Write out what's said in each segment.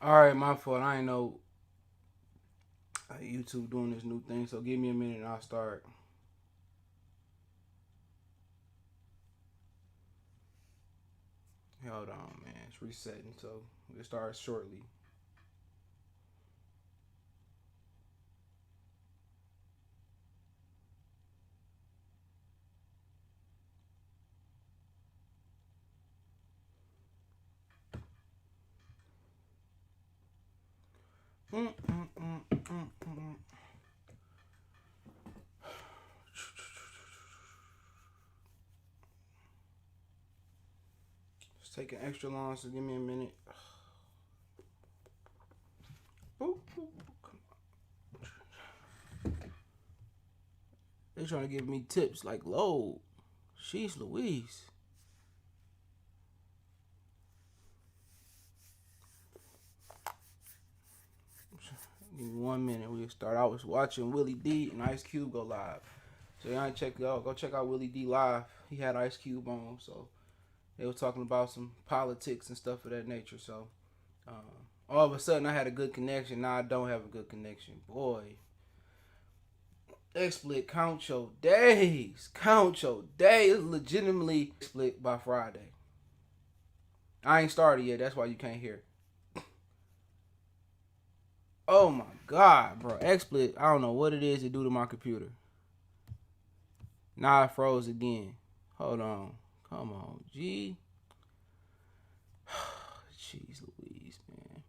All right, my fault. I ain't know YouTube doing this new thing, so give me a minute and I'll start. Hold on, man. It's resetting, so we'll start shortly. Mm, mm, mm, mm, mm. It's taking extra long, so give me a minute. Ooh, ooh, they trying to give me tips like load. Sheesh Louise. Give me 1 minute. We'll start. I was watching Willie D and Ice Cube go live. So y'all check it out. Go check out Willie D live. He had Ice Cube on, so they were talking about some politics and stuff of that nature. So uh, all of a sudden I had a good connection. Now I don't have a good connection. Boy, XSplit, count your days. Count your days. It's legitimately split by Friday. I ain't started yet. That's why you can't hear. Oh my god, bro. XSplit, I don't know what it is to do to my computer. Now it froze again. Hold on. Come on, G. Jeez Louise, man.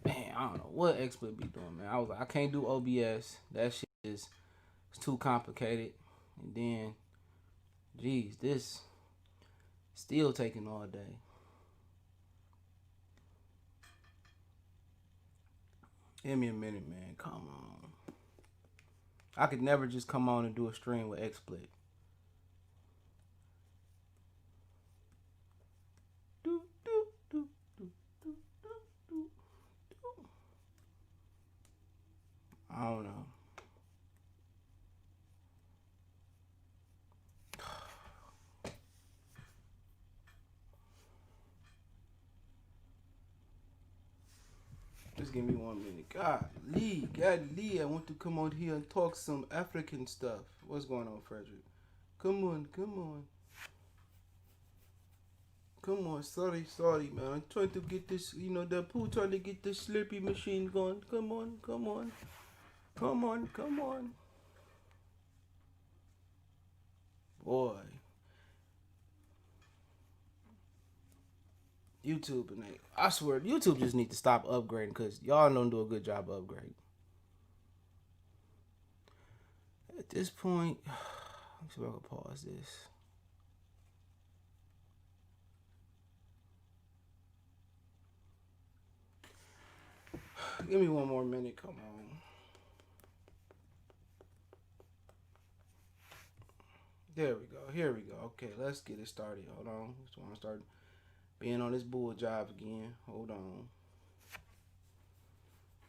Man, I don't know what XSplit be doing, man. I was like, I can't do OBS. That shit is it's too complicated. And then, geez, this still taking all day. Give me a minute, man. Come on. I could never just come on and do a stream with XSplit. I don't know. Just give me 1 minute. God Lee, I want to come out here and talk some African stuff. What's going on, Frederick? Come on, come on. Come on, sorry, man. I'm trying to get this, the poo trying to get the Slurpee machine going. Come on, come on. Come on, come on. Boy. YouTube and I swear YouTube just need to stop upgrading because y'all don't do a good job of upgrading. At this point, let's see if I can pause this. Give me 1 more minute. Come on. There we go. Here we go. Okay, let's get it started. Hold on. Just want to start being on this bull job again. Hold on.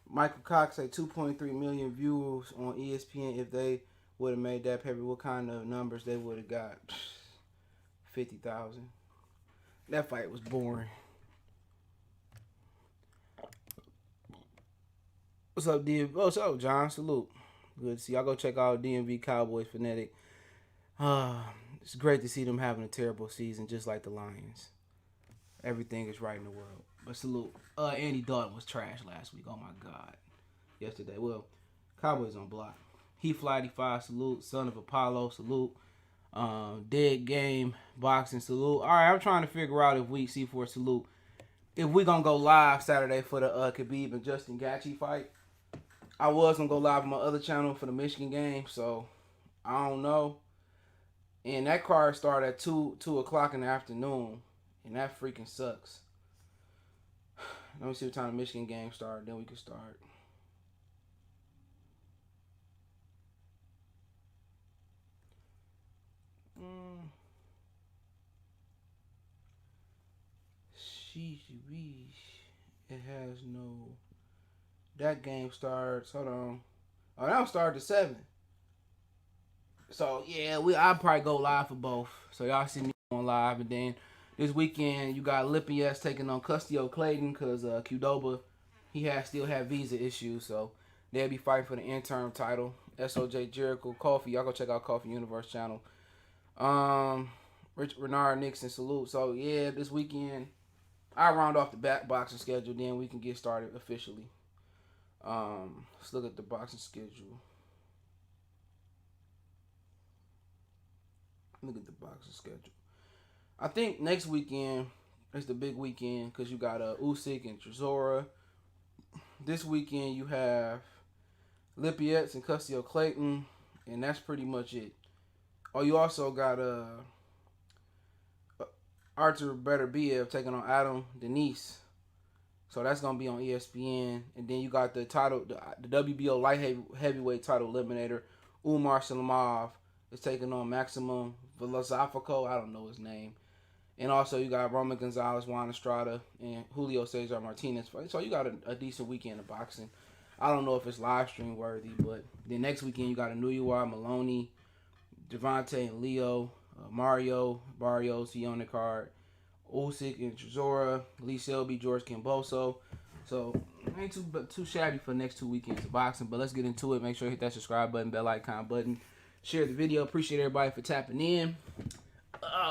Michael Cox say 2.3 million viewers on ESPN. If they would have made that paper, what kind of numbers they would have got? 50,000. That fight was boring. What's up, DMV? What's up, John? Salute. Good to see y'all. Go check out DMV Cowboys Fanatic. It's great to see them having a terrible season, just like the Lions. Everything is right in the world. But salute. Andy Dalton was trash last week. Oh my God. Yesterday. Well, Cowboys on block. He Flighty 5, salute. Son of Apollo, salute. Dead Game Boxing, salute. All right, I'm trying to figure out if we C4 salute. If we gonna go live Saturday for the Khabib and Justin Gaethje fight. I was gonna go live on my other channel for the Michigan game, so I don't know. And that card started at 2 o'clock in the afternoon, and that freaking sucks. Let me see what time the Michigan game started, then we can start. It has no. That game starts. Hold on. Oh, that one started at 7. So yeah, I'll probably go live for both. So y'all see me on live, and then This weekend, you got Lippias taking on Custio Clayton because Qdoba, still had visa issues, so they'll be fighting for the interim title. SOJ Jericho, Coffee, y'all go check out Coffee Universe channel. Renard Nixon, salute. So yeah, this weekend I'll round off the back boxing schedule, then we can get started officially. Let's look at the boxing schedule. Look at the boxing schedule. I think next weekend is the big weekend because you got Usyk and Chisora. This weekend you have Lippias and Custio Clayton, and that's pretty much it. Oh, you also got Artur Beterbiev taking on Adam Denise. So that's gonna be on ESPN, and then you got the title, the WBO light heavyweight title eliminator, Umar Salamov is taking on Maximum Velozafico. I don't know his name. And also you got Roman Gonzalez, Juan Estrada, and Julio Cesar Martinez. So you got a decent weekend of boxing. I don't know if it's live stream worthy, but then next weekend you got a Nuyuwa, Maloney, Devontae and Leo, Mario Barrios, he on the card, Usyk and Chisora, Lee Selby, George Kimboso. So ain't too shabby for the next 2 weekends of boxing. But let's get into it. Make sure you hit that subscribe button, bell icon button, share the video. Appreciate everybody for tapping in.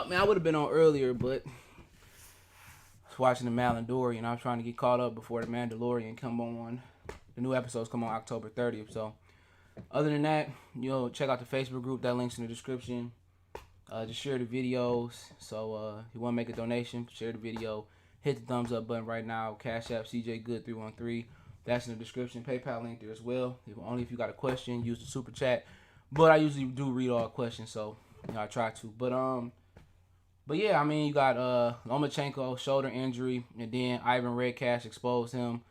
Man, I would have been on earlier, but I was watching the Mandalorian. I was trying to get caught up before the Mandalorian come on. The new episodes come on October 30th. So other than that, check out the Facebook group. That link's in the description. Just share the videos. So if you want to make a donation, share the video. Hit the thumbs up button right now. Cash App CJ Good 313. That's in the description. PayPal link there as well. Only if you got a question, use the super chat. But I usually do read all questions, so I try to. But yeah, I mean, you got Lomachenko shoulder injury, and then Ivan Redcash exposed him.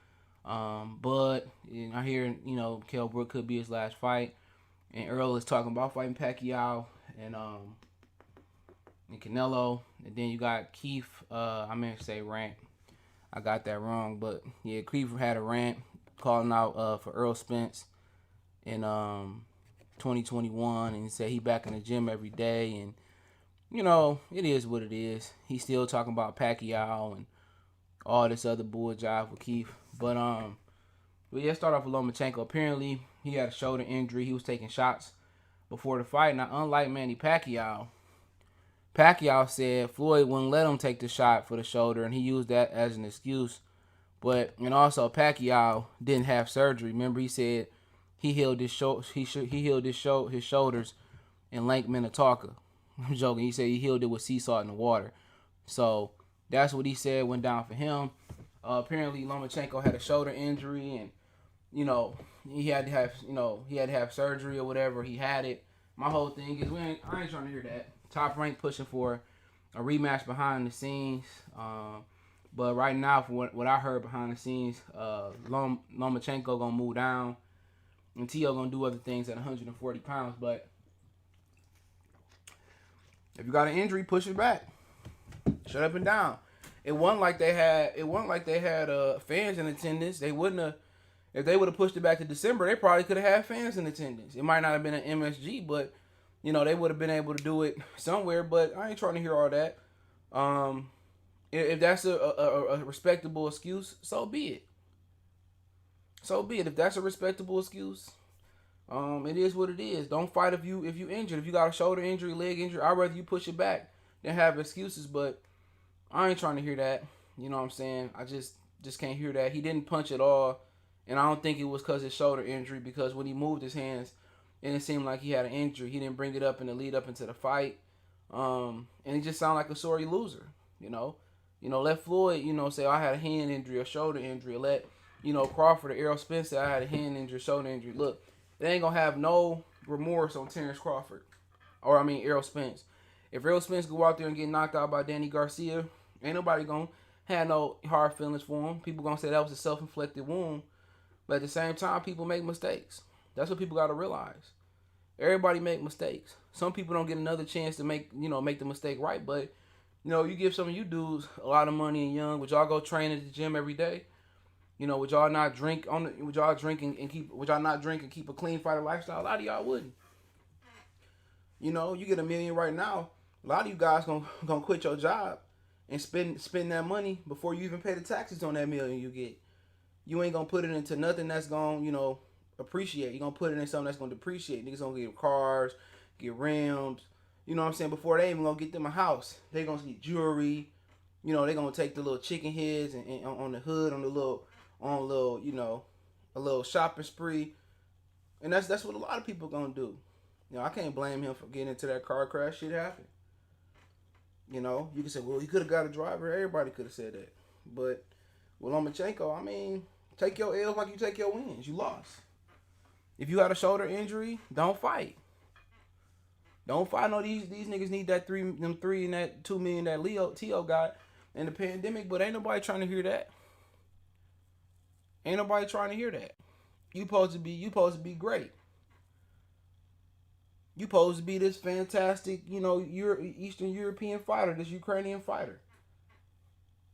But I hear Kell Brook could be his last fight, and Errol is talking about fighting Pacquiao and Canelo, and then you got Keith. I meant to say Rant. I got that wrong, but yeah, Keith had a rant calling out for Errol Spence in 2021, and he said he back in the gym every day, and it is what it is. He's still talking about Pacquiao and all this other bull jive with Keith. But yeah, start off with Lomachenko. Apparently, he had a shoulder injury. He was taking shots before the fight. Now, unlike Manny Pacquiao said Floyd wouldn't let him take the shot for the shoulder, and he used that as an excuse. And also Pacquiao didn't have surgery. Remember, he said he healed his his shoulders in Lake Minnetonka. I'm joking. He said he healed it with sea salt in the water. So that's what he said went down for him. Apparently Lomachenko had a shoulder injury, and he had to have surgery or whatever. He had it. My whole thing is I ain't trying to hear that. Top Rank pushing for a rematch behind the scenes. But right now, for what I heard behind the scenes, Lomachenko gonna move down, and T.O. gonna do other things at 140 pounds. But if you got an injury, push it back. Shut up and down. It wasn't like they had fans in attendance. They wouldn't have. If they would have pushed it back to December, they probably could have had fans in attendance. It might not have been an MSG, but they would have been able to do it somewhere. But I ain't trying to hear all that. If that's a respectable excuse, so be it. So be it. If that's a respectable excuse, it is what it is. Don't fight if you injured. If you got a shoulder injury, leg injury, I'd rather you push it back than have excuses. But I ain't trying to hear that. You know what I'm saying? I just can't hear that. He didn't punch at all, and I don't think it was because of his shoulder injury. Because when he moved his hands, and it seemed like he had an injury, he didn't bring it up in the lead up into the fight. And he just sounded like a sorry loser. Let Floyd, say I had a hand injury or shoulder injury. Or let Crawford or Errol Spence say I had a hand injury, shoulder injury. Look, they ain't gonna have no remorse on Terrence Crawford, Errol Spence. If Errol Spence go out there and get knocked out by Danny Garcia, ain't nobody gonna have no hard feelings for him. People gonna say that was a self-inflicted wound, but at the same time, people make mistakes. That's what people gotta realize. Everybody make mistakes. Some people don't get another chance to make the mistake right, but you give some of you dudes a lot of money and young, would y'all go train at the gym every day? Would y'all not drink would y'all not drink and keep a clean fighter lifestyle? A lot of y'all wouldn't. You get $1 million right now. A lot of you guys gonna quit your job and spend that money before you even pay the taxes on that million you get. You ain't gonna put it into nothing that's gonna, appreciate. You're gonna put it in something that's gonna depreciate. Niggas gonna get cars, get rims, you know what I'm saying, before they even gonna get them a house. They gonna get jewelry, they gonna take the little chicken heads and on the hood, on a little shopping spree. And that's what a lot of people gonna do. I can't blame him for getting into that car crash. Shit happened. You can say, well, he could have got a driver. Everybody could have said that. But with Lomachenko, I mean, take your L's like you take your wins. You lost. If you got a shoulder injury, don't fight. Don't fight. No, these niggas need that three and that $2 million that T.O. got in the pandemic, but ain't nobody trying to hear that. Ain't nobody trying to hear that. You supposed to be great. You supposed to be this fantastic, Eastern European fighter, this Ukrainian fighter.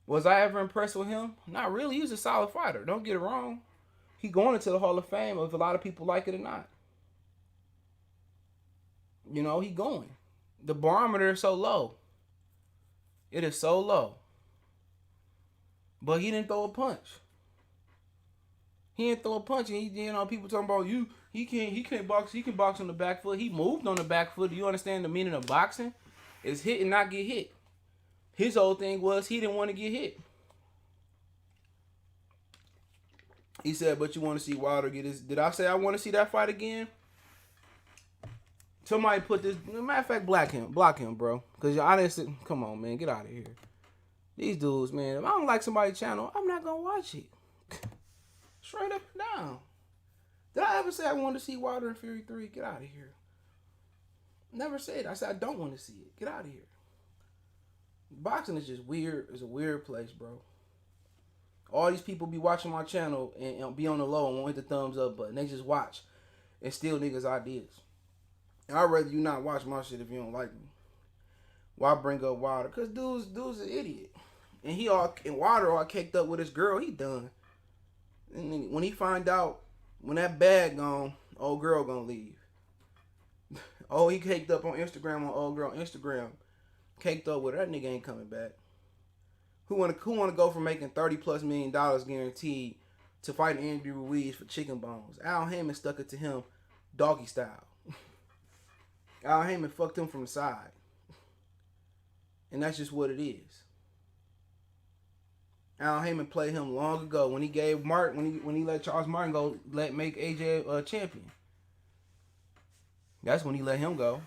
Was I ever impressed with him? Not really. He's a solid fighter. Don't get it wrong. He going into the Hall of Fame if a lot of people like it or not. He going. The barometer is so low. It is so low. But he didn't throw a punch. He didn't throw a punch, and people talking about he can't box. He can box on the back foot. He moved on the back foot. Do you understand the meaning of boxing? It's hit and not get hit. His whole thing was he didn't want to get hit. He said, but you want to see Wilder get his... Did I say I want to see that fight again? Somebody put this... Matter of fact, block him, bro. Because I didn't say... Come on, man. Get out of here. These dudes, man. If I don't like somebody's channel, I'm not going to watch it. Straight up and down. Did I ever say I wanted to see Wilder and Fury 3? Get out of here. Never said. I said I don't want to see it. Get out of here. Boxing is just weird. It's a weird place, bro. All these people be watching my channel and be on the low and won't hit the thumbs up button. They just watch and steal niggas' ideas. And I'd rather you not watch my shit if you don't like me. Why bring up Wilder? Because dude's an idiot. And Wilder all caked up with his girl. He done. And when he find out, when that bag gone, old girl gonna leave. Oh, he caked up on Instagram on old girl Instagram. Caked up with her. That nigga ain't coming back. Who wanna go from making $30+ million guaranteed to fighting Andy Ruiz for chicken bones? Al Heyman stuck it to him doggy style. Al Heyman fucked him from the side. And that's just what it is. Al Heyman played him long ago when he gave when he let Charles Martin go make AJ a champion. That's when he let him go.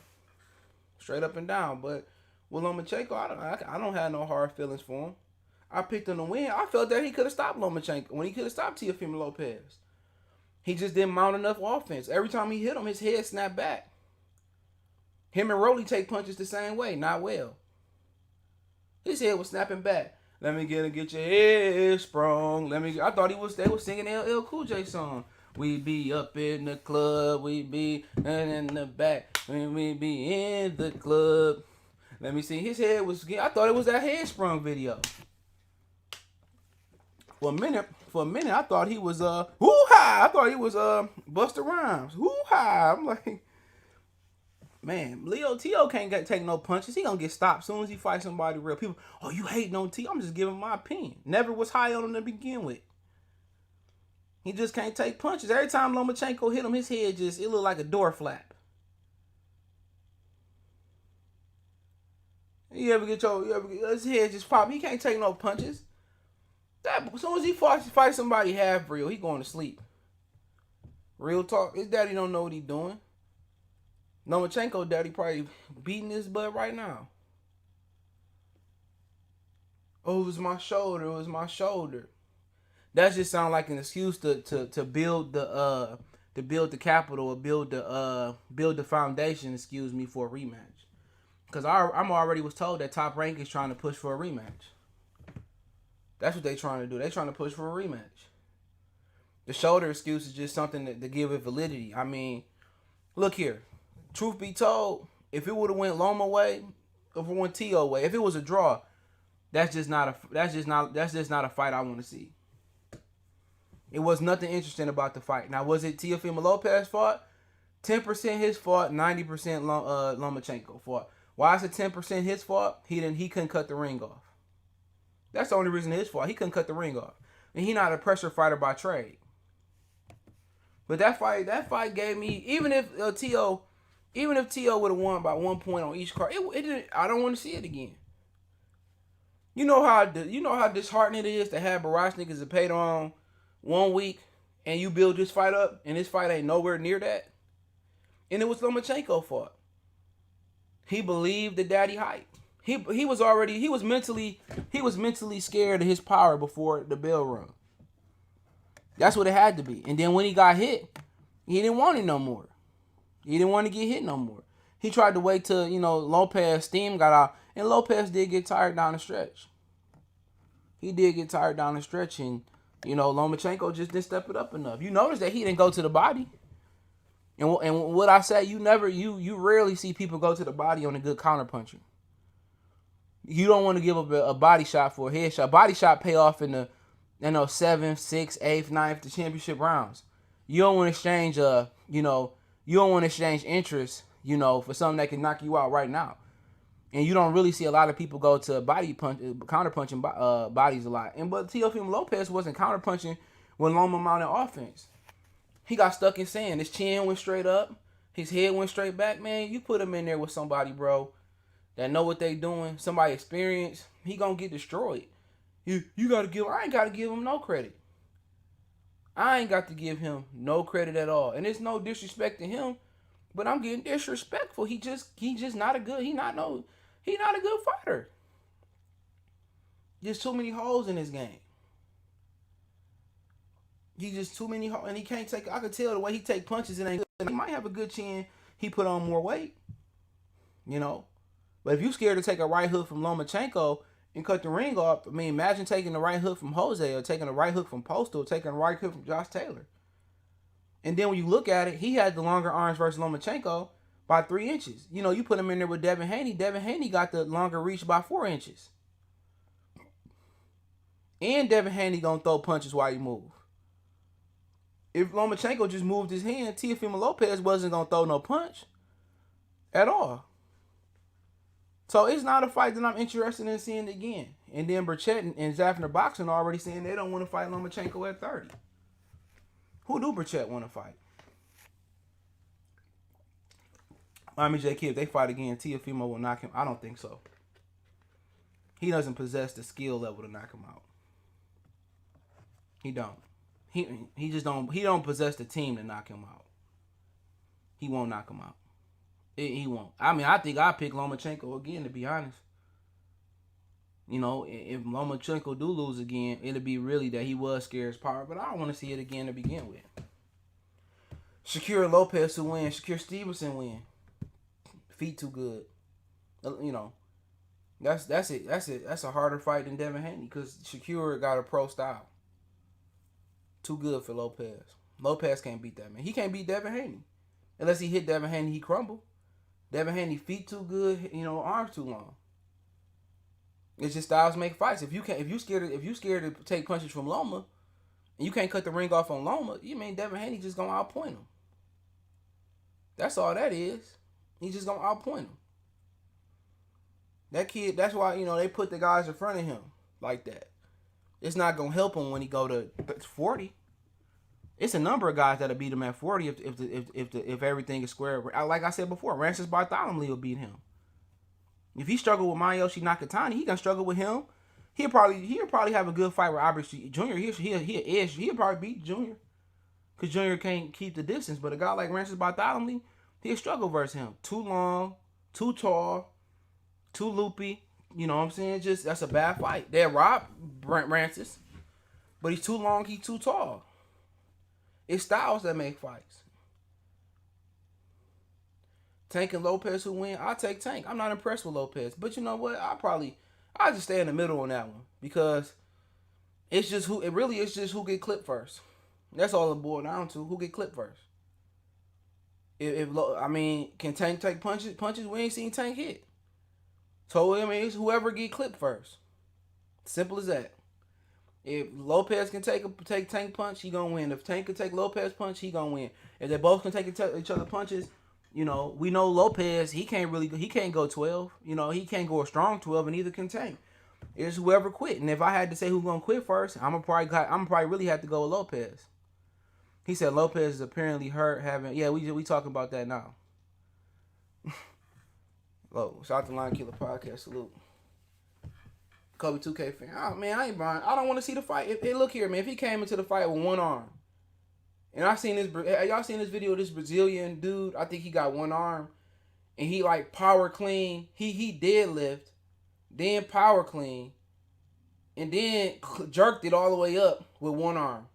Straight up and down. But with Lomachenko, I don't have no hard feelings for him. I picked him to win. I felt that he could have stopped Lomachenko when he could have stopped Teofimo Lopez. He just didn't mount enough offense. Every time he hit him, his head snapped back. Him and Rolly take punches the same way, not well. His head was snapping back. Let me get your head sprung. I thought they was singing LL Cool J song. We be up in the club, we be in the back, we be in the club. Let me see. His head was. I thought it was that head sprung video. For a minute, I thought he was hoo-ha. I thought he was Busta Rhymes. Hoo-ha. I'm like, man, Leo T.O. can't take no punches. He gonna get stopped as soon as he fights somebody real. People, oh, you hating on T. I'm just giving my opinion. Never was high on him to begin with. He just can't take punches. Every time Lomachenko hit him, his head it looked like a door flap. You ever get his head just pop? He can't take no punches. As soon as he fight somebody half real, he going to sleep. Real talk. His daddy don't know what he doing. Lomachenko daddy probably beating his butt right now. Oh, it was my shoulder. It was my shoulder. That just sound like an excuse to build the capital or build the foundation. Excuse me, for a rematch. Because I'm already was told that Top Rank is trying to push for a rematch. That's what they trying to do. They trying to push for a rematch. The shoulder excuse is just something to give it validity. I mean, look here. Truth be told, if it would have went Loma way, if it went T.O. way, if it was a draw, that's just not a fight I want to see. It was nothing interesting about the fight. Now, was it Teofimo Lopez fought? 10% his fault, 90% Lomachenko fought. Why is it 10% his fault? He couldn't cut the ring off. That's the only reason it's his fault. He couldn't cut the ring off. And he not a pressure fighter by trade. But that fight gave me, even if T.O. would have won by 1 point on each card, it didn't, I don't want to see it again. You know how disheartening it is to have barrage niggas that paid on 1 week and you build this fight up and this fight ain't nowhere near that. And it was Lomachenko fault. He believed the daddy hype. He was mentally scared of his power before the bell rung. That's what it had to be. And then when he got hit, he didn't want it no more. He didn't want to get hit no more. He tried to wait till, Lopez steam got out. And Lopez did get tired down the stretch. He did get tired down the stretch. And, Lomachenko just didn't step it up enough. You notice that he didn't go to the body. And what I say, you rarely see people go to the body on a good counterpuncher. You don't want to give up a body shot for a headshot. Body shot pay off in the 7th, 6th, 8th, 9th, the championship rounds. You don't want to exchange you don't want to exchange interest, for something that can knock you out right now. And you don't really see a lot of people go to counterpunching bodies a lot. But Teofimo Lopez wasn't counterpunching when Loma mounted offense. He got stuck in sand. His chin went straight up. His head went straight back. Man, you put him in there with somebody, bro, that know what they doing, somebody experienced, he gonna get destroyed. I ain't got to give him no credit. I ain't got to give him no credit at all. And it's no disrespect to him, but I'm getting disrespectful. He just not a good, he not a good fighter. There's too many holes in his game. He just too many holes, and he can't take, I could tell the way he take punches, it ain't good. He might have a good chin, he put on more weight, But if you scared to take a right hook from Lomachenko and cut the ring off, imagine taking the right hook from Jose or taking the right hook from Postal or taking the right hook from Josh Taylor. And then when you look at it, he had the longer arms versus Lomachenko by 3 inches. You put him in there with Devin Haney. Devin Haney got the longer reach by 4 inches. And Devin Haney gonna throw punches while you move. If Lomachenko just moved his hand, Teofimo Lopez wasn't gonna throw no punch at all. So it's not a fight that I'm interested in seeing again. And then Burchett and Zafner Boxing are already saying they don't want to fight Lomachenko at 30. Who do Burchett want to fight? Miami J. Kid, if they fight again, Teofimo will knock him. I don't think so. He doesn't possess the skill level to knock him out. He don't. He just don't. He don't possess the team to knock him out. He won't knock him out. He won't. I think I'd pick Lomachenko again, to be honest. If Lomachenko do lose again, it'll be really that he was scared of power, but I don't want to see it again to begin with. Shakira Lopez to win. Shakira Stevenson win. Feet too good. That's it. That's a harder fight than Devin Haney because Shakira got a pro style. Too good for Lopez. Lopez can't beat that man. He can't beat Devin Haney. Unless he hit Devin Haney, he crumble. Devin Haney feet too good, arms too long. It's just styles make fights. If you scared to take punches from Loma, and you can't cut the ring off on Loma, Devin Haney just gonna outpoint him. That's all that is. He's just gonna outpoint him. That kid. That's why they put the guys in front of him like that. It's not gonna help him when he go to 40. It's a number of guys that'll beat him at 40 if everything is square. Like I said before, Francis Bartholomew will beat him. If he struggled with Mayoshi Nakatani, he gonna struggle with him. He'll probably have a good fight with Albert Jr. He'll probably beat Jr. Because Jr. can't keep the distance. But a guy like Francis Bartholomew, he'll struggle versus him. Too long, too tall, too loopy. You know what I'm saying? That's a bad fight. They'll rob Francis, but he's too long, he's too tall. It's styles that make fights. Tank and Lopez who win, I'll take Tank. I'm not impressed with Lopez. But you know what? I'll just stay in the middle on that one. Because it's just who get clipped first. That's all it boils down to. Who get clipped first. Can Tank take punches? We ain't seen Tank hit. So it's whoever get clipped first. Simple as that. If Lopez can take Tank punch, he gonna win. If Tank can take Lopez punch, he gonna win. If they both can take each other punches, we know Lopez, he can't go 12. He can't go a strong 12, and neither can Tank. It's whoever quit. And if I had to say who's gonna quit first, I'm probably really have to go with Lopez. He said Lopez is apparently hurt. We talking about that now. Look, shout out to Lion Killer Podcast. Salute. Kobe 2K fan. Oh man, I ain't buying. I don't want to see the fight. Look here, man. If he came into the fight with one arm, and y'all seen this video of this Brazilian dude? I think he got one arm, and he like power clean. He deadlift, then power clean, and then jerked it all the way up with one arm.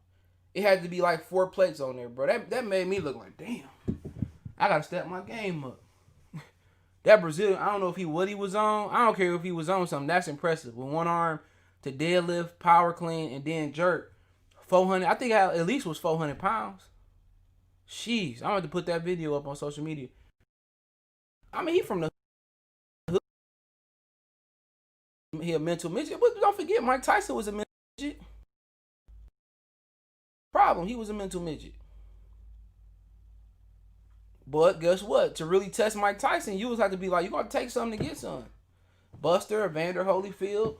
It had to be like 4 plates on there, bro. That made me look like, damn, I gotta step my game up. That Brazilian, I don't know what he was on. I don't care if he was on something. That's impressive. With one arm to deadlift, power clean, and then jerk. 400, I think at least was 400 pounds. Jeez, I'm going to put that video up on social media. I mean, he from the hood. He a mental midget. But don't forget, Mike Tyson was a mental midget. He was a mental midget. But guess what? To really test Mike Tyson, you was have to be like, you got to take something to get some. Buster, Evander Holyfield.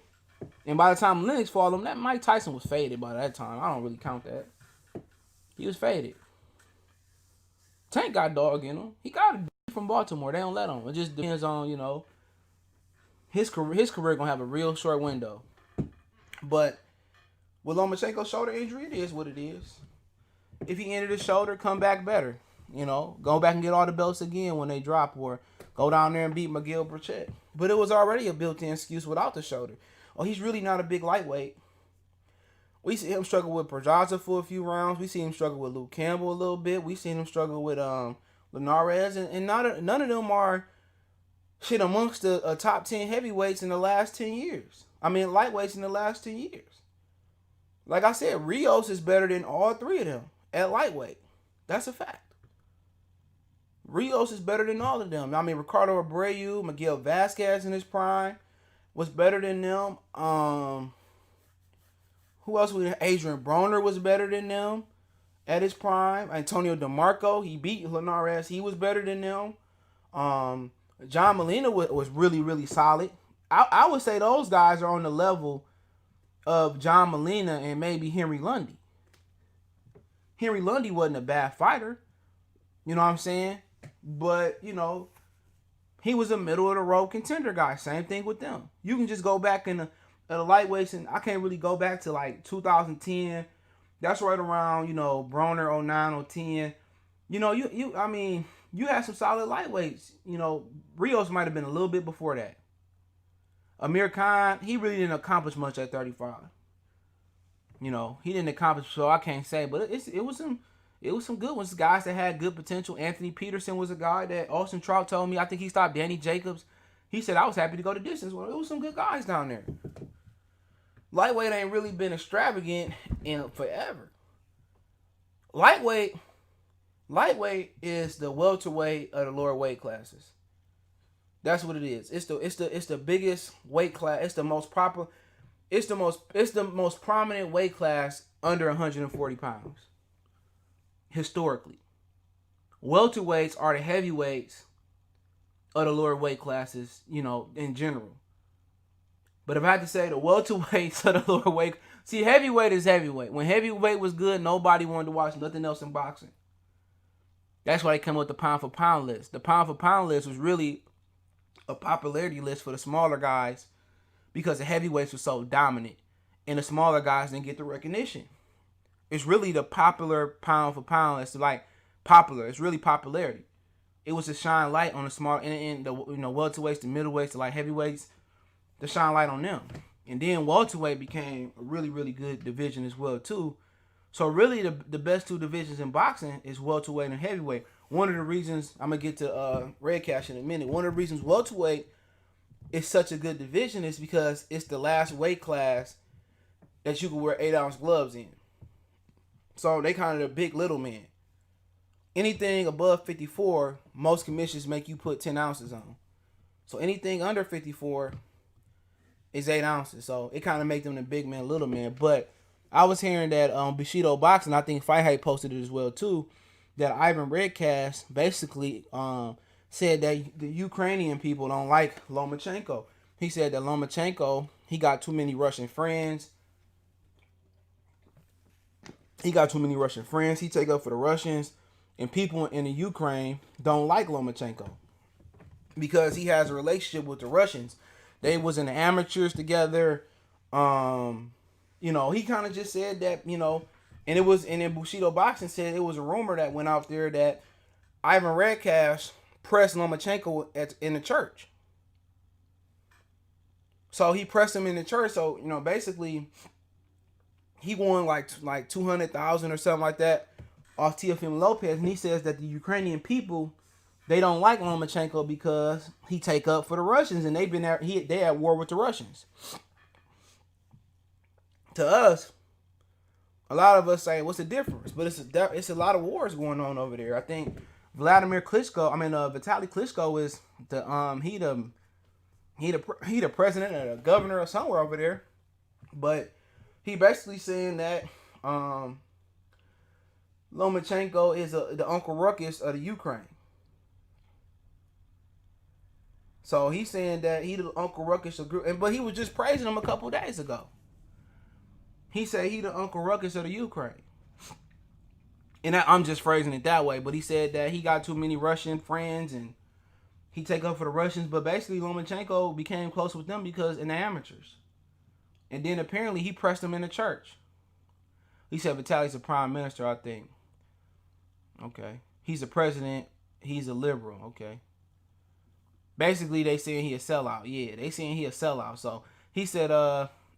And by the time Lennox fought him, that Mike Tyson was faded by that time. I don't really count that. He was faded. Tank got dog in him. He got a from Baltimore. They don't let him. It just depends on, his career going to have a real short window. But with Lomachenko's shoulder injury, it is what it is. If he ended his shoulder, come back better. Go back and get all the belts again when they drop, or go down there and beat Miguel Burchett. But it was already a built-in excuse without the shoulder. Oh, he's really not a big lightweight. We see him struggle with Pedraza for a few rounds. We see him struggle with Luke Campbell a little bit. We seen him struggle with Linares, and none of them are shit amongst the top 10 heavyweights in the last 10 years. I mean, lightweights in the last 10 years. Like I said, Rios is better than all 3 of them at lightweight. That's a fact. Rios is better than all of them. I mean, Ricardo Abreu, Miguel Vasquez in his prime was better than them. Who else? Adrian Broner was better than them at his prime. Antonio DeMarco, he beat Linares. He was better than them. John Molina was really, really solid. I would say those guys are on the level of John Molina and maybe Henry Lundy. Henry Lundy wasn't a bad fighter. You know what I'm saying? But, he was a middle-of-the-road contender guy. Same thing with them. You can just go back in the lightweights, and I can't really go back to, like, 2010. That's right around, Broner, 09, 010. You had some solid lightweights. Rios might have been a little bit before that. Amir Khan, he really didn't accomplish much at 35. He didn't accomplish, so I can't say. But it was some good ones. Guys that had good potential. Anthony Peterson was a guy that Austin Trout told me. I think he stopped Danny Jacobs. He said, I was happy to go the distance. Well, it was some good guys down there. Lightweight ain't really been extravagant in forever. Lightweight is the welterweight of the lower weight classes. That's what it is. It's the biggest weight class. It's the most proper. It's the most prominent weight class under 140 pounds. Historically, welterweights are the heavyweights of the lower weight classes, in general. But if I had to say the welterweights of the lower weight, see, heavyweight is heavyweight. When heavyweight was good, nobody wanted to watch nothing else in boxing. That's why they come up with the pound for pound list. The pound for pound list was really a popularity list for the smaller guys because the heavyweights were so dominant and the smaller guys didn't get the recognition. It's really the popular pound for pound. It's like popular. It's really popularity. It was to shine light on the small and the welterweights, the middleweights, the light heavyweights, to shine light on them. And then welterweight became a really, really good division as well too. So really the best 2 divisions in boxing is welterweight and heavyweight. One of the reasons, I'm gonna get to Red Cash in a minute. One of the reasons welterweight is such a good division is because it's the last weight class that you can wear 8-ounce gloves in. So they kind of the big little man. Anything above 54, most commissions make you put 10 ounces on. So anything under 54 is 8 ounces. So it kind of make them the big man, little man. But I was hearing that Bushido Boxing, I think Fight Hype posted it as well too, that Ivan Redcast basically said that the Ukrainian people don't like Lomachenko. He said that Lomachenko he got too many Russian friends. He got too many Russian friends. He take up for the Russians, and people in the Ukraine don't like Lomachenko because he has a relationship with the Russians. They was in the amateurs together. He kind of just said that, and then Bushido Boxing said it was a rumor that went out there that Ivan Redcash pressed Lomachenko in the church. So he pressed him in the church. So, basically he won like 200,000 or something like that off Teofimo Lopez, and he says that the Ukrainian people, they don't like Lomachenko because he take up for the Russians, and they at war with the Russians. To us, a lot of us say, what's the difference? But it's a lot of wars going on over there. I think Vitaly Klitschko is he the president or the governor or somewhere over there. But he basically saying that Lomachenko is the Uncle Ruckus of the Ukraine. So he's saying that he the Uncle Ruckus of group, but he was just praising him a couple days ago. He said he the Uncle Ruckus of the Ukraine. And I'm just phrasing it that way, but he said that he got too many Russian friends and he take up for the Russians, but basically Lomachenko became close with them because in the amateurs. And then apparently he pressed him in the church. He said Vitaly's a prime minister, I think. Okay. He's a president. He's a liberal. Okay. Basically, they saying he a sellout. Yeah, they saying he a sellout. So he said,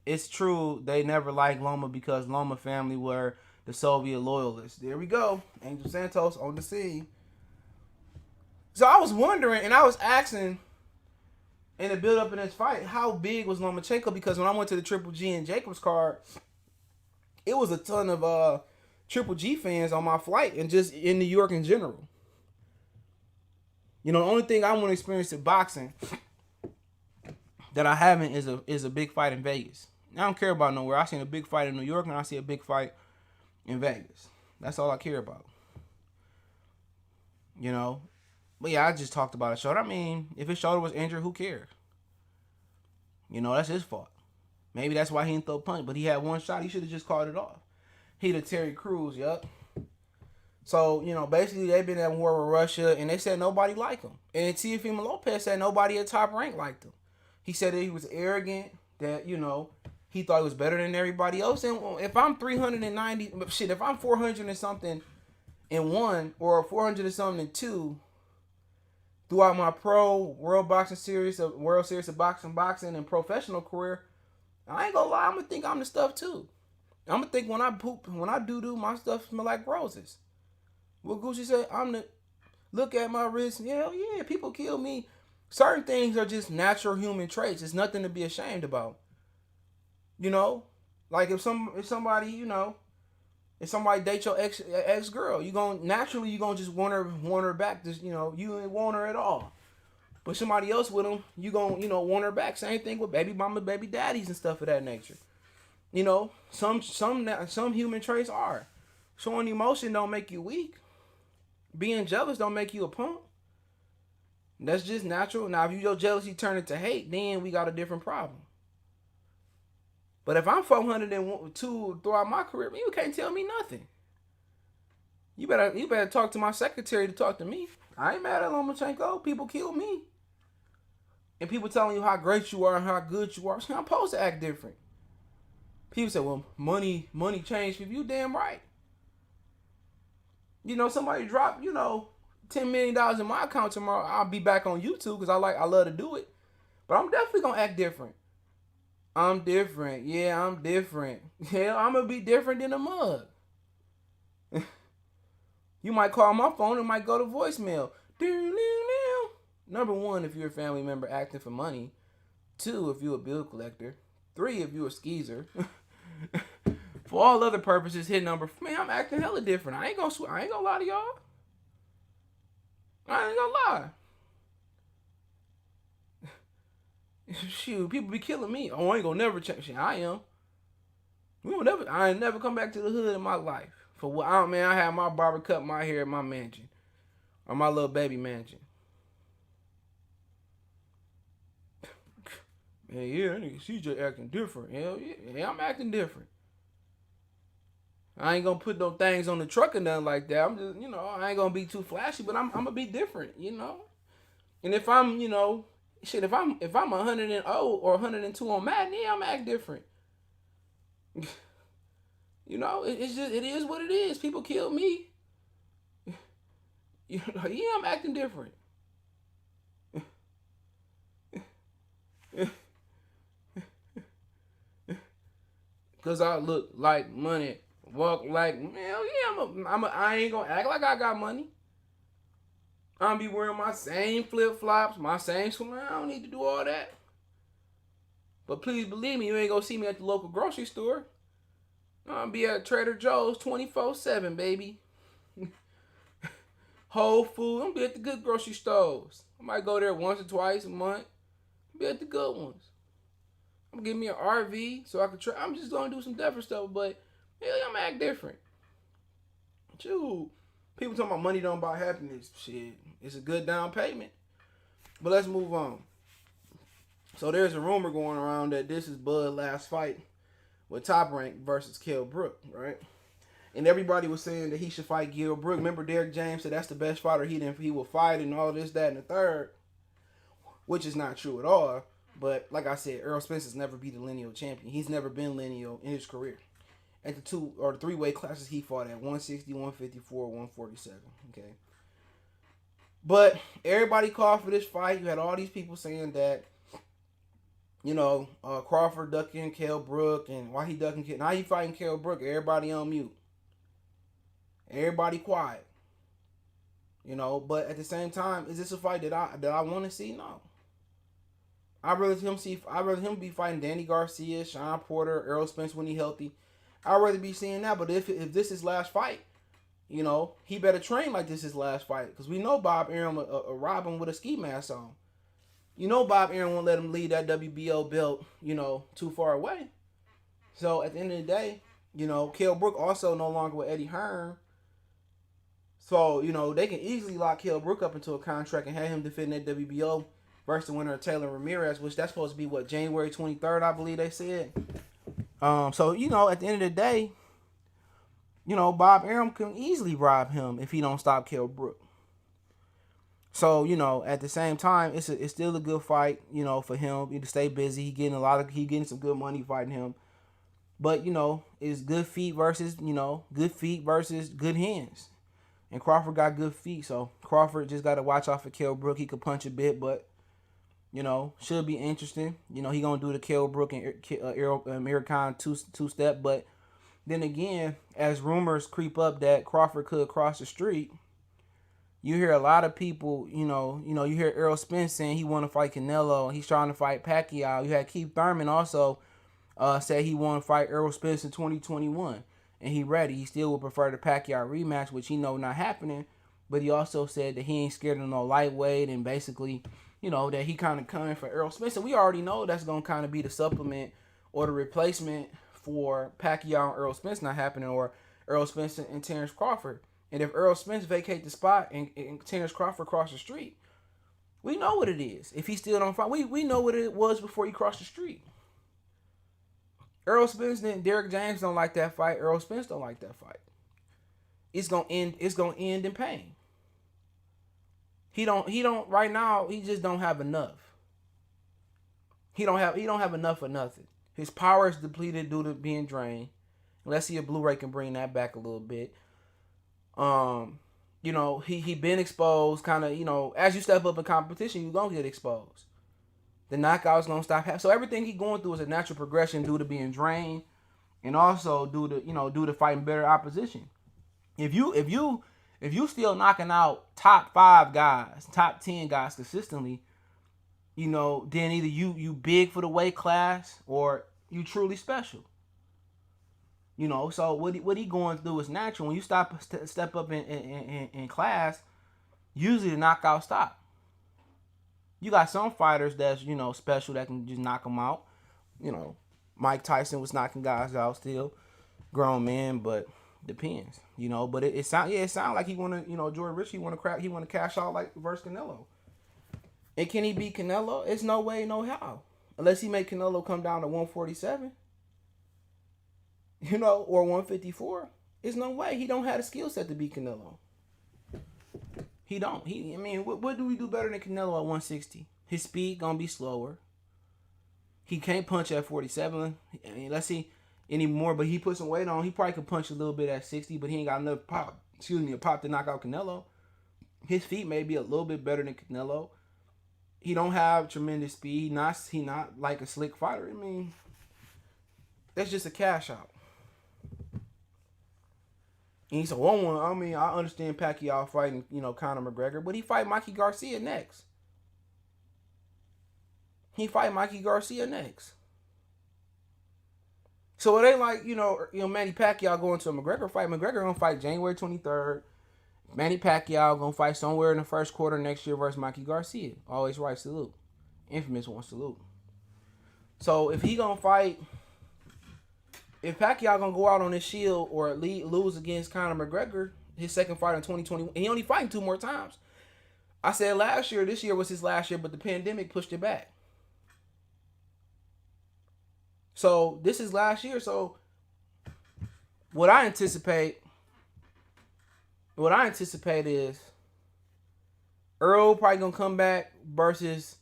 it's true they never liked Loma because Loma family were the Soviet loyalists. There we go. Angel Santos on the scene. So I was wondering, and I was asking in the build up in this fight, how big was Lomachenko? Because when I went to the Triple G and Jacobs card, it was a ton of Triple G fans on my flight and just in New York in general. The only thing I want to experience in boxing that I haven't is a big fight in Vegas. I don't care about nowhere. I seen a big fight in New York and I see a big fight in Vegas. That's all I care about. But yeah, I just talked about his shoulder. I mean, if his shoulder was injured, who cares? That's his fault. Maybe that's why he didn't throw a punch, but he had one shot. He should have just called it off. He the Terry Crews, yup. So, basically they've been at war with Russia, and they said nobody liked him. And Teofimo Lopez said nobody at top rank liked him. He said that he was arrogant, that, he thought he was better than everybody else. And if I'm 390, if I'm 400 and something in one, or 400 and something in two, throughout my pro World Series of Boxing, and professional career, I ain't gonna lie, I'm gonna think I'm the stuff too. I'm gonna think when I do my stuff smell like roses. What Gucci said, look at my wrist. Hell yeah, people kill me. Certain things are just natural human traits. It's nothing to be ashamed about. Like if somebody date your ex girl, you gonna just want her back. Just you ain't want her at all. But somebody else with them, you gonna want her back. Same thing with baby mama, baby daddies, and stuff of that nature. Some human traits are. Showing emotion don't make you weak. Being jealous don't make you a punk. That's just natural. Now, if your jealousy turn into hate, then we got a different problem. But if I'm 402 throughout my career, you can't tell me nothing. You better talk to my secretary to talk to me. I ain't mad at Lomachenko. People kill me. And people telling you how great you are and how good you are. I'm supposed to act different. People say, well, money changed for you. Damn right. Somebody drop, $10 million in my account tomorrow. I'll be back on YouTube because I love to do it. But I'm definitely going to act different. I'm different. Yeah, I'm different. Yeah, I'm going to be different than a mug. You might call my phone and might go to voicemail. Number one, if you're a family member acting for money. 2, if you're a bill collector. 3, if you're a skeezer. For all other purposes, hit number. Man, I'm acting hella different. I ain't gonna lie to y'all. I ain't gonna lie. Shoot, people be killing me. Oh, I ain't gonna never change. I am. I ain't never come back to the hood in my life. For what? I had my barber cut my hair at my mansion, or my little baby mansion. Hey, yeah, nigga, CJ acting different. Hell yeah, I'm acting different. I ain't gonna put no things on the truck or nothing like that. I'm just, I ain't gonna be too flashy, but I'm gonna be different. And if I'm, shit, if I'm 100 or 102 on Madden, yeah, I'm act different. It's just it is what it is. People kill me. Yeah, I'm acting different. Cause I look like money, walk like hell yeah. I ain't gonna act like I got money. I'm gonna be wearing my same flip flops, my same swim. I don't need to do all that. But please believe me, you ain't gonna see me at the local grocery store. I'm gonna be at Trader Joe's 24/7, baby. Whole Food. I'm gonna be at the good grocery stores. I might go there once or twice a month. Be at the good ones. I'm gonna give me an RV so I can try. I'm just gonna do some different stuff, but yeah, I'm gonna act different. Shoot. People talking about money don't buy happiness. Shit, it's a good down payment. But let's move on. So there's a rumor going around that this is Bud's last fight with Top Rank versus Brook, right? And everybody was saying that he should fight Brook. Remember Derrick James said that's the best fighter he will fight and all this, that, and the third, which is not true at all. But like I said, Errol Spence has never been the lineal champion. He's never been lineal in his career. At the 2 or the 3 weight classes he fought at, 160, 154, 147. Okay. But everybody called for this fight. You had all these people saying that, Crawford ducking Brook, and why he ducking now he fighting Brook. Everybody on mute. Everybody quiet. But at the same time, is this a fight that I want to see? No. I'd rather him be fighting Danny Garcia, Sean Porter, Errol Spence when he's healthy. I'd rather be seeing that. But if this is his last fight, he better train like this is his last fight. Because we know Bob Arum will rob him with a ski mask on. Bob Arum won't let him leave that WBO belt, too far away. So at the end of the day, Brook also no longer with Eddie Hearn. So, they can easily lock Brook up into a contract and have him defend that WBO versus the winner of Taylor Ramirez, which that's supposed to be, January 23rd, I believe they said. So, at the end of the day, Bob Arum can easily rob him if he don't stop Brook. So, at the same time, it's still a good fight, for him to stay busy. He getting some good money fighting him. But, it's good feet versus good hands. And Crawford got good feet, so Crawford just got to watch out for Brook. He could punch a bit, but, should be interesting. He going to do the Brook and American two-step. But then again, as rumors creep up that Crawford could cross the street, you hear a lot of people, you hear Errol Spence saying he want to fight Canelo. He's trying to fight Pacquiao. You had Keith Thurman also said he want to fight Errol Spence in 2021. And he ready. He still would prefer the Pacquiao rematch, which he know not happening. But he also said that he ain't scared of no lightweight, and basically, that he kind of coming for Errol Spence. And we already know that's going to kind of be the supplement or the replacement for Pacquiao and Errol Spence not happening, or Errol Spence and Terrence Crawford. And if Errol Spence vacate the spot and Terrence Crawford cross the street, we know what it is. If he still don't fight, we know what it was before he crossed the street. Errol Spence and Derrick James don't like that fight. Errol Spence don't like that fight. It's gonna end in pain. He don't right now, he just don't have enough. He don't have enough of nothing. His power is depleted due to being drained. Let's see if Blu-ray can bring that back a little bit. He been exposed, kind of, as you step up in competition, you're gonna get exposed. The knockout's gonna stop happening. So everything he going through is a natural progression due to being drained, and also due to fighting better opposition. If you still knocking out top 5 guys, top 10 guys consistently, then either you big for the weight class or you truly special. So what he going through is natural. When you step up in class, usually the knockout stop. You got some fighters that's, special that can just knock them out. Mike Tyson was knocking guys out still. Grown man, but depends. But it sound like he wanna, Jordan Rich, he wanna cash out like versus Canelo. And can he beat Canelo? It's no way, no how. unless he make Canelo come down to 147, you know, or 154. There's no way he don't have the skill set to beat Canelo. He don't. I mean, what do we do better than Canelo at 160? His speed gonna be slower. He can't punch at 47. I mean, let's see anymore, but he put some weight on. He probably could punch a little bit at 60, but he ain't got enough pop. A pop to knock out Canelo. His feet may be a little bit better than Canelo. He don't have tremendous speed. He not like a slick fighter. I mean, that's just a cash out. And he's a one. I mean, I understand Pacquiao fighting, you know, Conor McGregor, but he fight Mikey Garcia next. So it ain't like, you know, Manny Pacquiao going to a McGregor fight. McGregor gonna fight January 23rd. Manny Pacquiao gonna fight somewhere in the first quarter next year versus Mikey Garcia. Always right, salute. Infamous one, salute. So if he gonna fight, if Pacquiao gonna go out on his shield or lose against Conor McGregor, his second fight in 2021, and he only fighting 2 more times. I said last year, this year was his last year, but the pandemic pushed it back. So this is last year. So what I anticipate is Errol probably gonna come back versus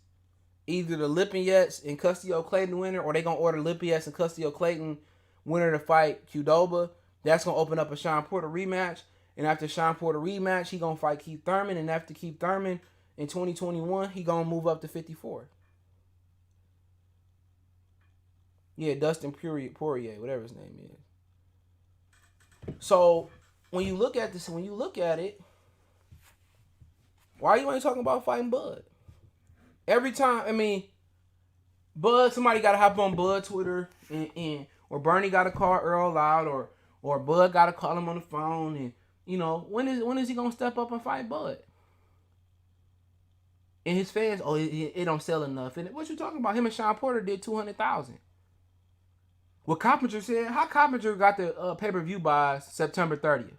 either the Lipinets and Custio Clayton winner, or they gonna order Lipinets and Custio Clayton winner to fight Qdoba. That's gonna open up a Sean Porter rematch. And after Sean Porter rematch, he gonna fight Keith Thurman. And after Keith Thurman in 2021, he gonna move up to 54. Yeah, Dustin Poirier, whatever his name is. So when you look at this, it, why are you ain't talking about fighting Bud? Every time, I mean, Bud, somebody got to hop on Bud Twitter, or Bernie got to call Errol out, or Bud got to call him on the phone, and you know, when is he gonna step up and fight Bud? And his fans, it don't sell enough. And what you talking about? Him and Sean Porter did 200,000. What Coppinger said, how Coppinger got the pay-per-view by September 30th?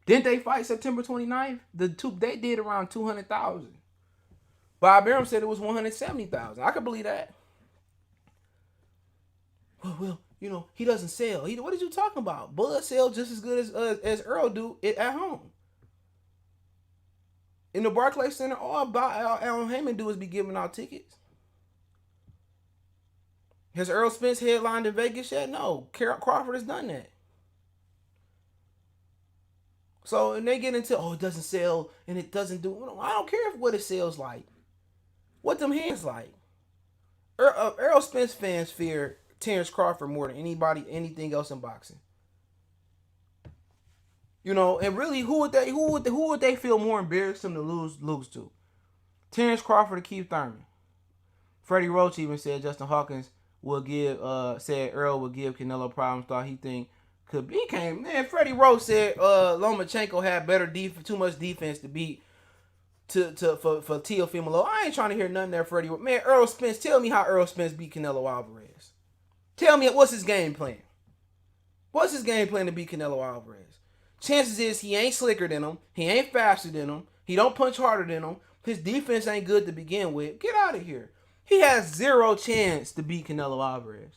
Didn't they fight September 29th? They did around 200,000. Bob Arum said it was 170,000. I could believe that. Well, you know, he doesn't sell. What are you talking about? Bud sells just as good as Errol do it at home. In the Barclays Center, all Al Heyman do is be giving out tickets. Has Errol Spence headlined in Vegas yet? No. Crawford has done that. So, and they get into, it doesn't sell and it doesn't do. I don't care what it sells like. What them hands like. Errol Spence fans fear Terrence Crawford more than anything else in boxing. You know, and really, who would they feel more embarrassing to lose to? Terrence Crawford or Keith Thurman? Freddie Roach even said Justin Hawkins said Errol would give Canelo problems. Thought he could be. Freddie Roach said Lomachenko had too much defense to beat for Teofimo. I ain't trying to hear nothing there, Freddie. Man, Errol Spence, tell me how Errol Spence beat Canelo Alvarez. Tell me what's his game plan. What's his game plan to beat Canelo Alvarez? Chances is he ain't slicker than him. He ain't faster than him. He don't punch harder than him. His defense ain't good to begin with. Get out of here. He has zero chance to beat Canelo Alvarez.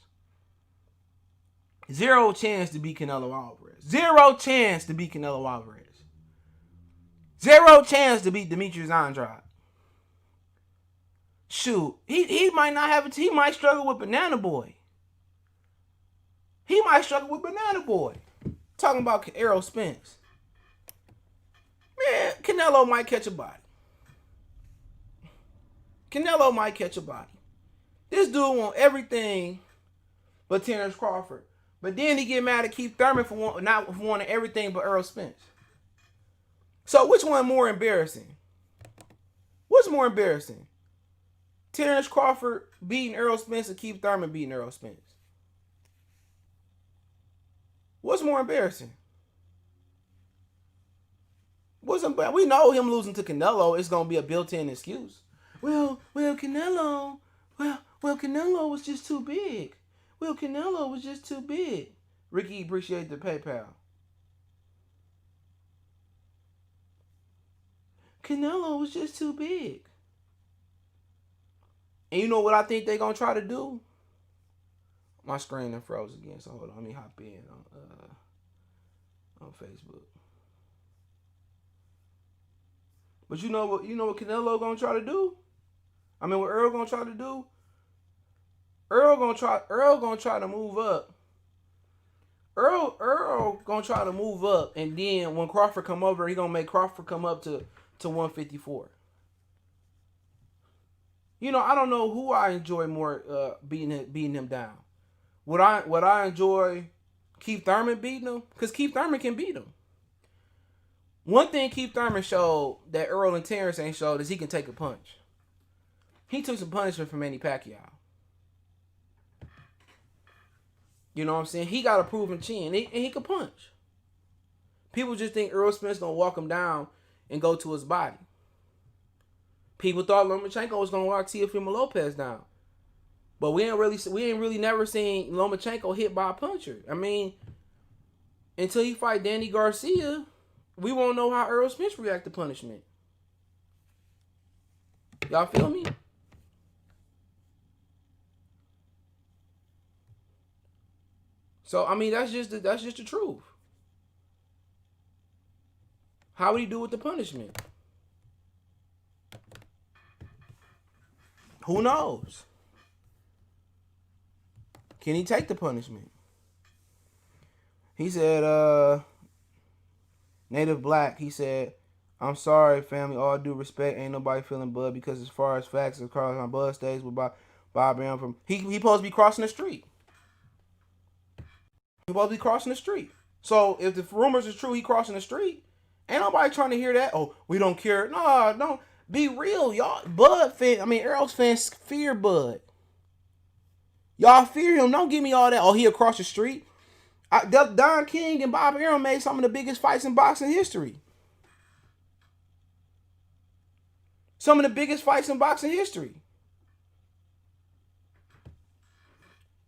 Zero chance to beat Canelo Alvarez. Zero chance to beat Canelo Alvarez. Zero chance to beat Demetrius Andrade. Shoot, he might not have it. He might struggle with Banana Boy. Talking about Errol Spence. Man, Canelo might catch a body. This dude want everything but Terrence Crawford. But then he get mad at Keith Thurman for not wanting everything but Errol Spence. So which one more embarrassing? What's more embarrassing? Terrence Crawford beating Errol Spence or Keith Thurman beating Errol Spence? What's more embarrassing? We know him losing to Canelo is gonna be a built-in excuse. Well, Canelo was just too big. Ricky, appreciate the PayPal. Canelo was just too big. And you know what I think they gonna try to do? My screen done froze again, so hold on. Let me hop in on Facebook. But you know what? You know what Canelo gonna try to do? I mean, what Earl gonna try to do? Earl gonna try to move up. Earl gonna try to move up, and then when Crawford come over, he gonna make Crawford come up to 154. You know, I don't know who I enjoy more beating him down. Would I enjoy Keith Thurman beating him? Because Keith Thurman can beat him. One thing Keith Thurman showed that Errol and Terrence ain't showed is he can take a punch. He took some punishment from Manny Pacquiao. You know what I'm saying? He got a proven chin, and he can punch. People just think Errol Spence gonna walk him down and go to his body. People thought Lomachenko was gonna walk Teofimo Lopez down, but we ain't really never seen Lomachenko hit by a puncher. I mean, until he fight Danny Garcia, we won't know how Errol Spence react to punishment. Y'all feel me? So I mean, that's just the truth. How would he do with the punishment? Who knows? Can he take the punishment? He said, Native Black, he said, I'm sorry, family, all due respect, ain't nobody feeling Bud because as far as facts, as far as my Bud stays with Bob Brown from he supposed to be crossing the street. He supposed to be crossing the street. So if the rumors is true, he crossing the street. Ain't nobody trying to hear that. Oh, we don't care. No, don't. Be real, y'all. Bud fan, I mean, Errol's fans fear Bud. Y'all fear him. Don't give me all that. Oh, he across the street. Don King and Bob Arum made some of the biggest fights in boxing history. Some of the biggest fights in boxing history.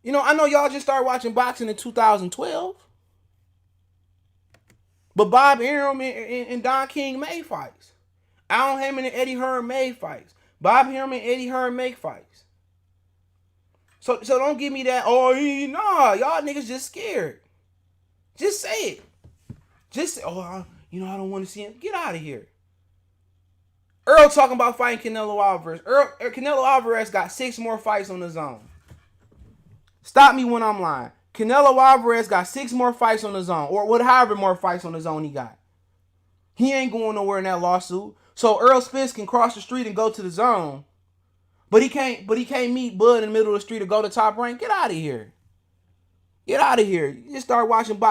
You know, I know y'all just started watching boxing in 2012. But Bob Arum and Don King made fights. Al Heyman and Eddie Hearn made fights. Bob Arum and Eddie Hearn make fights. So don't give me that, oh, nah, y'all niggas just scared. Just say it. Just say, I don't want to see him. Get out of here. Earl talking about fighting Canelo Alvarez. Canelo Alvarez got 6 more fights on the zone. Stop me when I'm lying. Canelo Alvarez got 6 more fights on the zone, or however more fights on the zone he got. He ain't going nowhere in that lawsuit. So Errol Spence can cross the street and go to the zone, but he can't meet Bud in the middle of the street or go to Top Rank. Get out of here. Get out of here. You just start watching boxing.